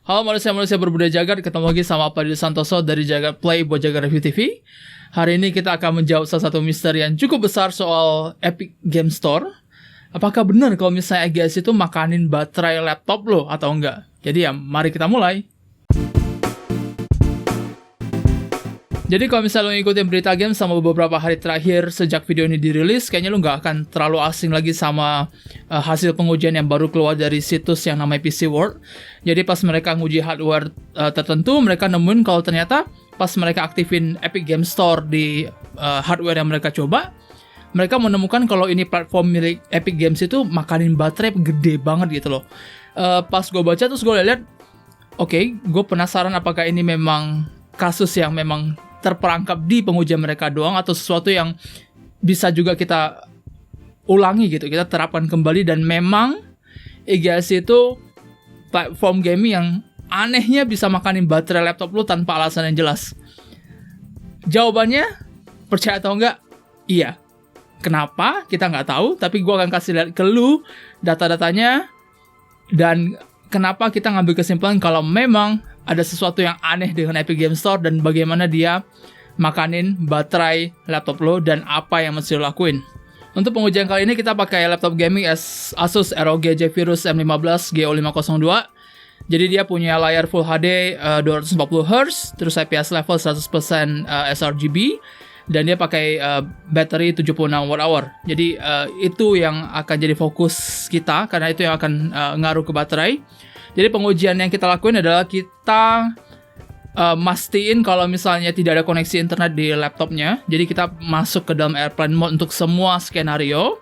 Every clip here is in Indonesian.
Halo manusia-manusia berbudaya jagat, ketemu lagi sama Pak Didi Santoso dari Jagat Play buat Jagat Review TV. Hari ini kita akan menjawab salah satu misteri yang cukup besar soal Epic Game Store. Apakah benar kalau misalnya EGS itu makanin baterai laptop lo atau enggak? Jadi ya, mari kita mulai. Jadi kalau misalnya lo ngikutin berita game sama beberapa hari terakhir sejak video ini dirilis, kayaknya lo nggak akan terlalu asing lagi sama hasil pengujian yang baru keluar dari situs yang namanya PC World. Jadi pas mereka nguji hardware tertentu, mereka nemuin kalau ternyata pas mereka aktifin Epic Game Store di hardware yang mereka coba, mereka menemukan kalau ini platform milik Epic Games itu makanin baterai gede banget gitu loh. Pas gue baca terus gue lihat, oke, gue penasaran apakah ini memang kasus yang memang terperangkap di pengujian mereka doang atau sesuatu yang bisa juga kita ulangi gitu, kita terapkan kembali, dan memang EGS itu platform gaming yang anehnya bisa makanin baterai laptop lu tanpa alasan yang jelas. Jawabannya, percaya atau enggak? Iya. Kenapa? Kita nggak tahu, tapi gue akan kasih lihat ke lu data-datanya dan kenapa kita ngambil kesimpulan kalau memang ada sesuatu yang aneh dengan Epic Game Store dan bagaimana dia makanin baterai laptop lo dan apa yang mesti lo lakuin. Untuk pengujian kali ini kita pakai laptop gaming Asus ROG Zephyrus M15 Go502. Jadi dia punya layar Full HD 240Hz, terus IPS level 100% sRGB, dan dia pakai baterai 76 Wh. Jadi itu yang akan jadi fokus kita karena itu yang akan ngaruh ke baterai. Jadi pengujian yang kita lakuin adalah kita mastiin kalau misalnya tidak ada koneksi internet di laptopnya. Jadi kita masuk ke dalam airplane mode untuk semua skenario.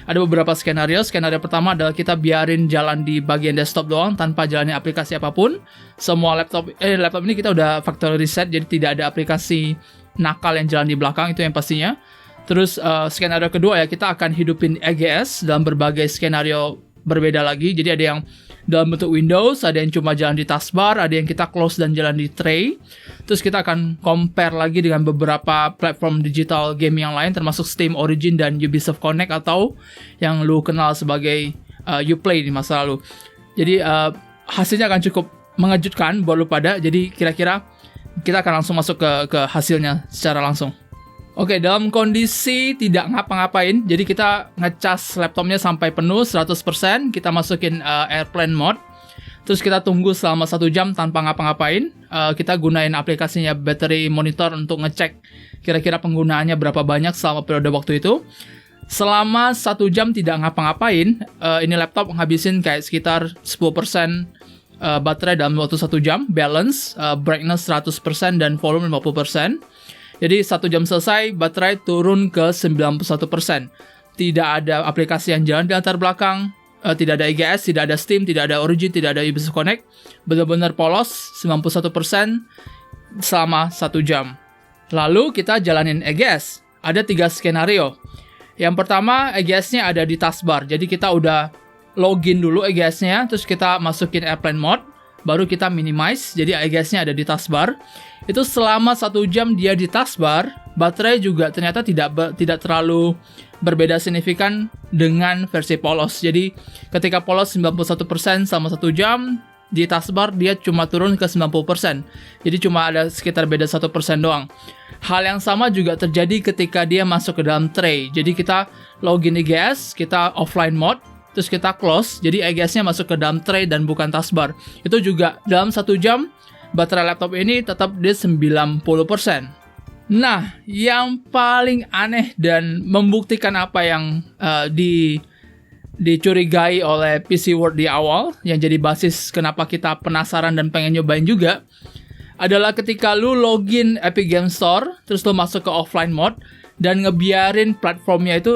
Ada beberapa skenario. Skenario pertama adalah kita biarin jalan di bagian desktop doang tanpa jalanin aplikasi apapun. Semua laptop ini kita udah factory reset, jadi tidak ada aplikasi nakal yang jalan di belakang, itu yang pastinya. Terus skenario kedua ya, kita akan hidupin EGS dalam berbagai skenario berbeda lagi. Jadi ada yang dalam bentuk Windows, ada yang cuma jalan di taskbar, ada yang kita close dan jalan di tray. Terus kita akan compare lagi dengan beberapa platform digital game yang lain, termasuk Steam Origin dan Ubisoft Connect atau yang lu kenal sebagai Uplay di masa lalu. Jadi hasilnya akan cukup mengejutkan buat lu pada. Jadi kira-kira kita akan langsung masuk ke hasilnya secara langsung. Oke, dalam kondisi tidak ngapa-ngapain, jadi kita ngecas laptopnya sampai penuh 100%, kita masukin airplane mode, terus kita tunggu selama 1 jam tanpa ngapa-ngapain. Kita gunain aplikasinya Battery Monitor untuk ngecek kira-kira penggunaannya berapa banyak selama periode waktu itu. Selama 1 jam tidak ngapa-ngapain, ini laptop ngabisin kayak sekitar 10% baterai dalam waktu 1 jam, balance, brightness 100% dan volume 50%. Jadi 1 jam selesai, baterai turun ke 91%. Tidak ada aplikasi yang jalan di latar belakang, tidak ada EGS, tidak ada Steam, tidak ada Origin, tidak ada Ubisoft Connect. Benar-benar polos, 91% selama 1 jam. Lalu kita jalanin EGS. Ada 3 skenario. Yang pertama, EGS-nya ada di taskbar. Jadi kita udah login dulu EGS-nya, terus kita masukin airplane mode, baru kita minimize, jadi EGS-nya ada di taskbar. Itu selama 1 jam dia di taskbar, baterai juga ternyata tidak terlalu berbeda signifikan dengan versi polos. Jadi ketika polos 91% selama 1 jam, di taskbar dia cuma turun ke 90%. Jadi cuma ada sekitar beda 1% doang. Hal yang sama juga terjadi ketika dia masuk ke dalam tray. Jadi kita login EGS, kita offline mode, terus kita close, jadi EGS-nya masuk ke dalam tray dan bukan taskbar. Itu juga dalam 1 jam, baterai laptop ini tetap di 90%. Nah, yang paling aneh dan membuktikan apa yang dicurigai oleh PC World di awal, yang jadi basis kenapa kita penasaran dan pengen nyobain juga, adalah ketika lu login Epic Game Store, terus lu masuk ke offline mode, dan ngebiarin platformnya itu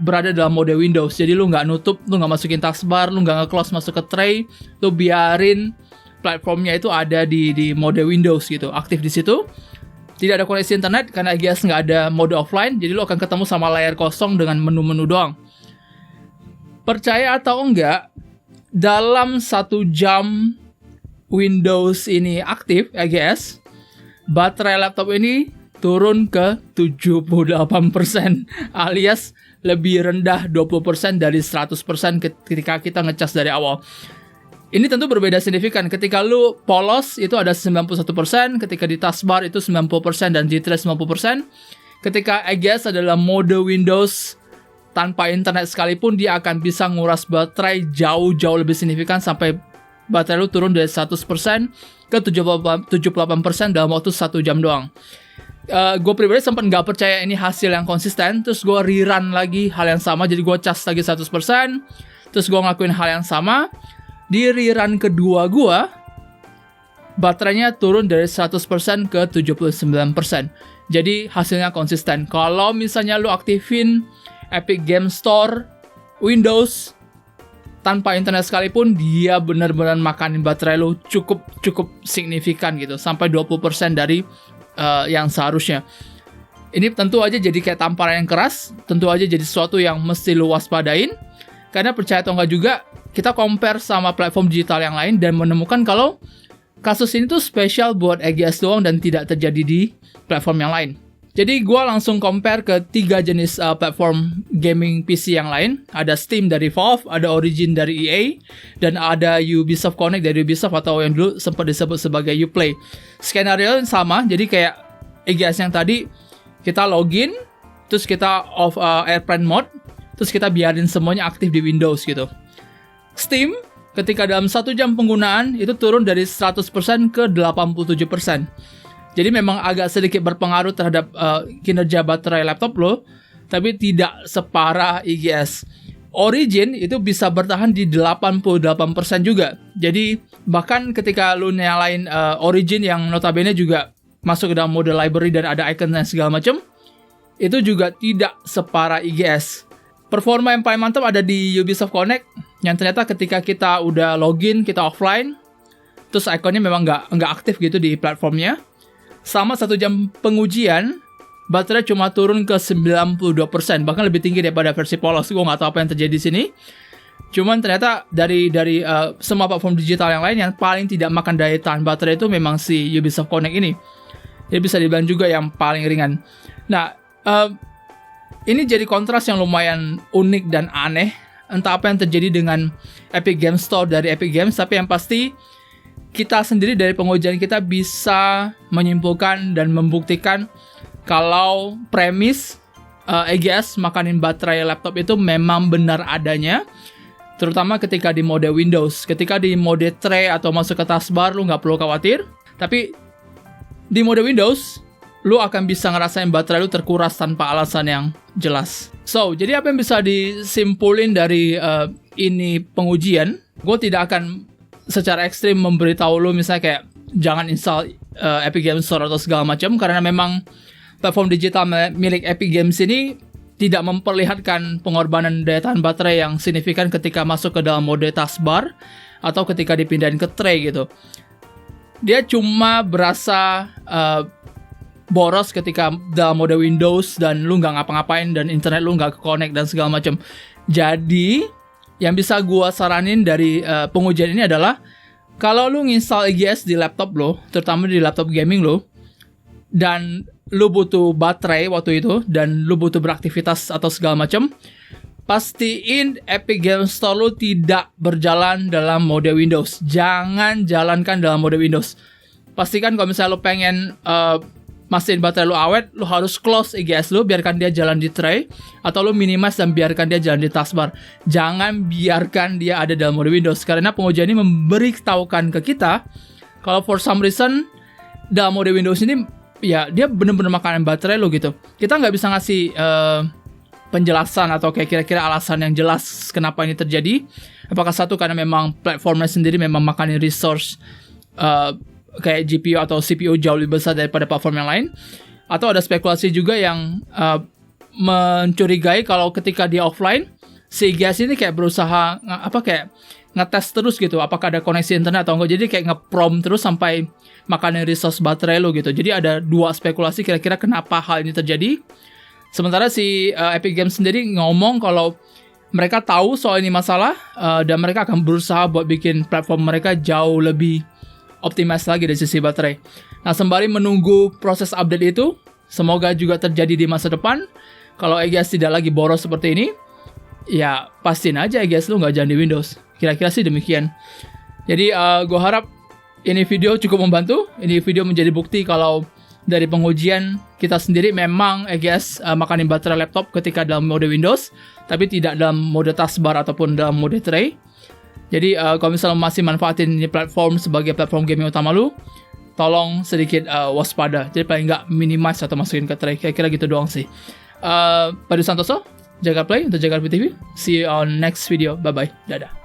berada dalam mode Windows. Jadi lu nggak nutup, lu nggak masukin taskbar, lu nggak nge-close masuk ke tray, lu biarin platformnya itu ada di mode Windows gitu, aktif di situ. Tidak ada koneksi internet karena EGS nggak ada mode offline, jadi lu akan ketemu sama layar kosong dengan menu-menu doang. Percaya atau enggak, dalam 1 jam Windows ini aktif EGS, baterai laptop ini turun ke 78%, alias lebih rendah 20% dari 100% ketika kita ngecas dari awal. Ini tentu berbeda signifikan. Ketika lu polos itu ada 91%, ketika di taskbar itu 90% dan di trace 90%. Ketika EGS adalah mode Windows tanpa internet sekalipun, dia akan bisa nguras baterai jauh-jauh lebih signifikan sampai baterai lu turun dari 100% ke 78% dalam waktu 1 jam doang. Gue pribadi sempat nggak percaya ini hasil yang konsisten, terus gue rerun lagi hal yang sama, jadi gue cas lagi 100%, terus gue ngelakuin hal yang sama. Di rerun kedua gue, baterainya turun dari 100% ke 79%. Jadi hasilnya konsisten. Kalau misalnya lu aktifin Epic Game Store Windows tanpa internet sekalipun, dia benar-benar makanin baterai lu cukup signifikan gitu, sampai 20% dari yang seharusnya. Ini tentu aja jadi kayak tamparan yang keras, tentu aja jadi sesuatu yang mesti lu waspadain. Karena percaya atau enggak juga, kita compare sama platform digital yang lain dan menemukan kalau kasus ini tuh spesial buat EGS doang dan tidak terjadi di platform yang lain. Jadi gue langsung compare ke 3 jenis platform gaming PC yang lain. Ada Steam dari Valve, ada Origin dari EA, dan ada Ubisoft Connect dari Ubisoft atau yang dulu sempat disebut sebagai Uplay. Skenario sama, jadi kayak EGS yang tadi, kita login, terus kita off airplane mode, terus kita biarin semuanya aktif di Windows gitu. Steam, ketika dalam 1 jam penggunaan, itu turun dari 100% ke 87%. Jadi memang agak sedikit berpengaruh terhadap kinerja baterai laptop lo, tapi tidak separah EGS. Origin itu bisa bertahan di 88% juga. Jadi bahkan ketika lo nyalain Origin yang notabene juga masuk ke dalam mode library dan ada icon dan segala macam, itu juga tidak separah EGS. Performa yang paling mantap ada di Ubisoft Connect, yang ternyata ketika kita udah login, kita offline, terus ikonnya memang nggak aktif gitu di platformnya. Sama 1 jam pengujian, baterai cuma turun ke 92%, bahkan lebih tinggi daripada versi polos. Gue nggak tahu apa yang terjadi di sini. Cuman ternyata dari semua platform digital yang lain, yang paling tidak makan daya tahan baterai itu memang si Ubisoft Connect ini. Dia bisa dibilang juga yang paling ringan. Nah, ini jadi kontras yang lumayan unik dan aneh. Entah apa yang terjadi dengan Epic Game Store dari Epic Games, tapi yang pasti kita sendiri dari pengujian kita bisa menyimpulkan dan membuktikan kalau premis EGS makanin baterai laptop itu memang benar adanya, terutama ketika di mode Windows. Ketika di mode tray atau masuk ke taskbar, lu nggak perlu khawatir. Tapi di mode Windows, lu akan bisa ngerasain baterai lu terkuras tanpa alasan yang jelas. So, jadi apa yang bisa disimpulin dari ini pengujian? Gue tidak akan secara ekstrim memberitahu lu misalnya kayak jangan install Epic Games Store atau segala macam, karena memang platform digital milik Epic Games ini tidak memperlihatkan pengorbanan daya tahan baterai yang signifikan ketika masuk ke dalam mode taskbar atau ketika dipindahin ke tray gitu. Dia cuma berasa boros ketika dalam mode Windows dan lu nggak ngapa-ngapain dan internet lu nggak connect dan segala macam. Jadi yang bisa gua saranin dari pengujian ini adalah kalau lu nginstall EGS di laptop lo, terutama di laptop gaming lo, dan lu butuh baterai waktu itu dan lu butuh beraktivitas atau segala macam, pastiin Epic Game Store lu tidak berjalan dalam mode Windows. Jangan jalankan dalam mode Windows. Pastikan kalau misalnya lu pengen mastiin baterai lu awet, lu harus close EGS lu, biarkan dia jalan di tray, atau lu minimize dan biarkan dia jalan di taskbar. Jangan biarkan dia ada dalam mode Windows, karena pengujian ini memberitahukan ke kita kalau for some reason dalam mode Windows ini ya dia bener-bener makanan baterai lu gitu. Kita nggak bisa ngasih penjelasan atau kayak kira-kira alasan yang jelas kenapa ini terjadi. Apakah satu karena memang platformnya sendiri memang makanin resource kayak GPU atau CPU jauh lebih besar daripada platform yang lain, atau ada spekulasi juga yang mencurigai kalau ketika dia offline, si EGS ini kayak berusaha kayak ngetes terus gitu, apakah ada koneksi internet atau enggak. Jadi kayak nge-prom terus sampai makanin resource baterai lo gitu. Jadi ada 2 spekulasi kira-kira kenapa hal ini terjadi. Sementara si Epic Games sendiri ngomong kalau mereka tahu soal ini masalah dan mereka akan berusaha buat bikin platform mereka jauh lebih optimize lagi dari sisi baterai. Nah, sembari menunggu proses update itu, semoga juga terjadi di masa depan. Kalau EGS tidak lagi boros seperti ini, ya pastiin aja EGS lu nggak jalan di Windows. Kira-kira sih demikian. Jadi gue harap ini video cukup membantu. Ini video menjadi bukti kalau dari pengujian kita sendiri memang makanin baterai laptop ketika dalam mode Windows, tapi tidak dalam mode taskbar ataupun dalam mode tray. Jadi kalau misalnya masih manfaatin ini platform sebagai platform gaming utama lu, tolong sedikit waspada. Jadi paling nggak minimize atau masukin ke tray. Kira-kira gitu doang sih. Pada Santoso, Jaga Play untuk Jaga TV. See you on next video. Bye-bye. Dadah.